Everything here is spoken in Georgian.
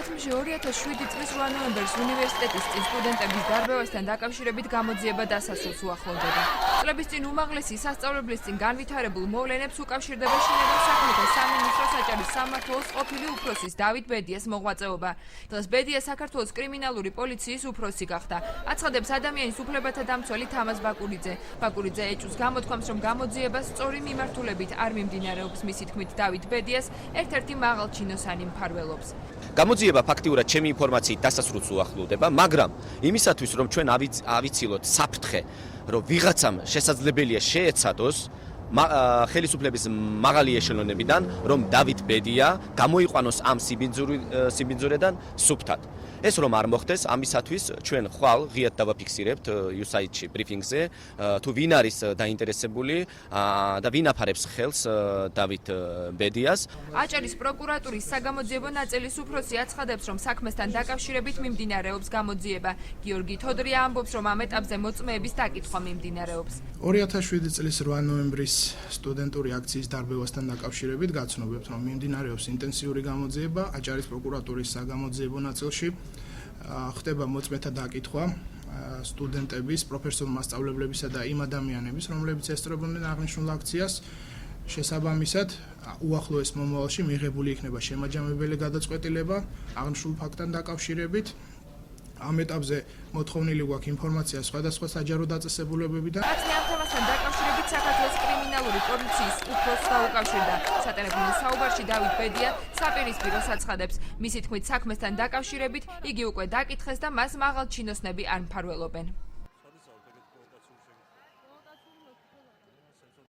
მათში 2007 წლის 8 ნოემბერს უნივერსიტეტის წინ სტუდენტების დარბევასთან დაკავშირებით გამოძიება დასასრულს უახლოვდება. წლების წინ უმაღლესი სასწავლებლის წინ განვითარებულ მოვლენებს უკავშირდება შინაგან საქმეთა სამინისტროს აჭარის სამმართველოს ყოფილი უფროსის დავით ბედიას მოღვაწეობა. დღეს ბედია საქართველოს კრიმინალური პოლიციის უფროსი გახდა. აცხადებს ადამიანის უფლებათა დამცველი თამაზ ბაკურიძე. ბაკურიძე ეჭვს გამოთქვამს, რომ გამოძიება სწორი მიმართულებით არ მიმდინარეობს. მისი თქმით, დავით ბედიას ერთ-ერთი მაღალჩინოსანი მფარველობს. გამოძიება ფაქტიურად ჩემი ინფორმაციით დასასრულს უახლოვდება, მაგრამ იმისათვის, რომ ჩვენ ავიცილოთ საფრთხე, რომ ვიღაცამ შესაძლებელია შეეცადოს ხელისუფლების მაღალი ეშელონებიდან, რომ დავით ბედია გამოიყვანოს ამ სიბინძურედან სუფთად. ეს რომ არ მოხდეს, ამისათვის ჩვენ ხვალ ღიად დავაფიქსირებთ USAID-ში ბრიფინგზე, თუ ვინ არის დაინტერესებული და ვინ აფარებს ხელს დავით ბედიას. აჭარის პროკურატურის საგამოძიებო ნაწილის უფროსი აცხადებს, რომ საქმესთან დაკავშირებით მიმდინარეობს გამოძიება. გიორგი თოდრია ამბობს, რომ ამ ეტაპზე მოწმეების დაკითხვა მიმდინარეობს. 2007 წლის 8 ნოემბრის სტუდენტური აქციის დარბევასთან დაკავშირებით გაცნობებთ, რომ მიმდინარეობს ინტენსიური გამოძიება აჭარის პროკურატურის საგამოძიებო ნაწილში. ხდება მოწმეთა დაკითხვა სტუდენტების, პროფესორ მასწავლებლებისა და იმ ადამიანების, რომლებიც ესწრებოდნენ აღნიშნულ აქციას. შესაბამისად, უახლოეს მომავალში მიღებული იქნება შემაჯამებელი გადაწყვეტილება აღნიშნულ ფაქტთან დაკავშირებით. ამ ეტაპზე მოთხოვნილი გვაქვს ინფორმაცია სხვადასხვა საჯარო დაწესებულებებიდან. აქცია ამ თემასთან დაკავშირებით საქართველოს კრიმინალური პოლიციის უფროსს დაუკავშირდა. სატელეფონო საუბარში დავით ბედია საპირისპიროს აცხადებს. მისი თქმით, საქმესთან დაკავშირებით იგი უკვე დაკითხეს და მას მაღალჩინოსნები არ მფარველობენ.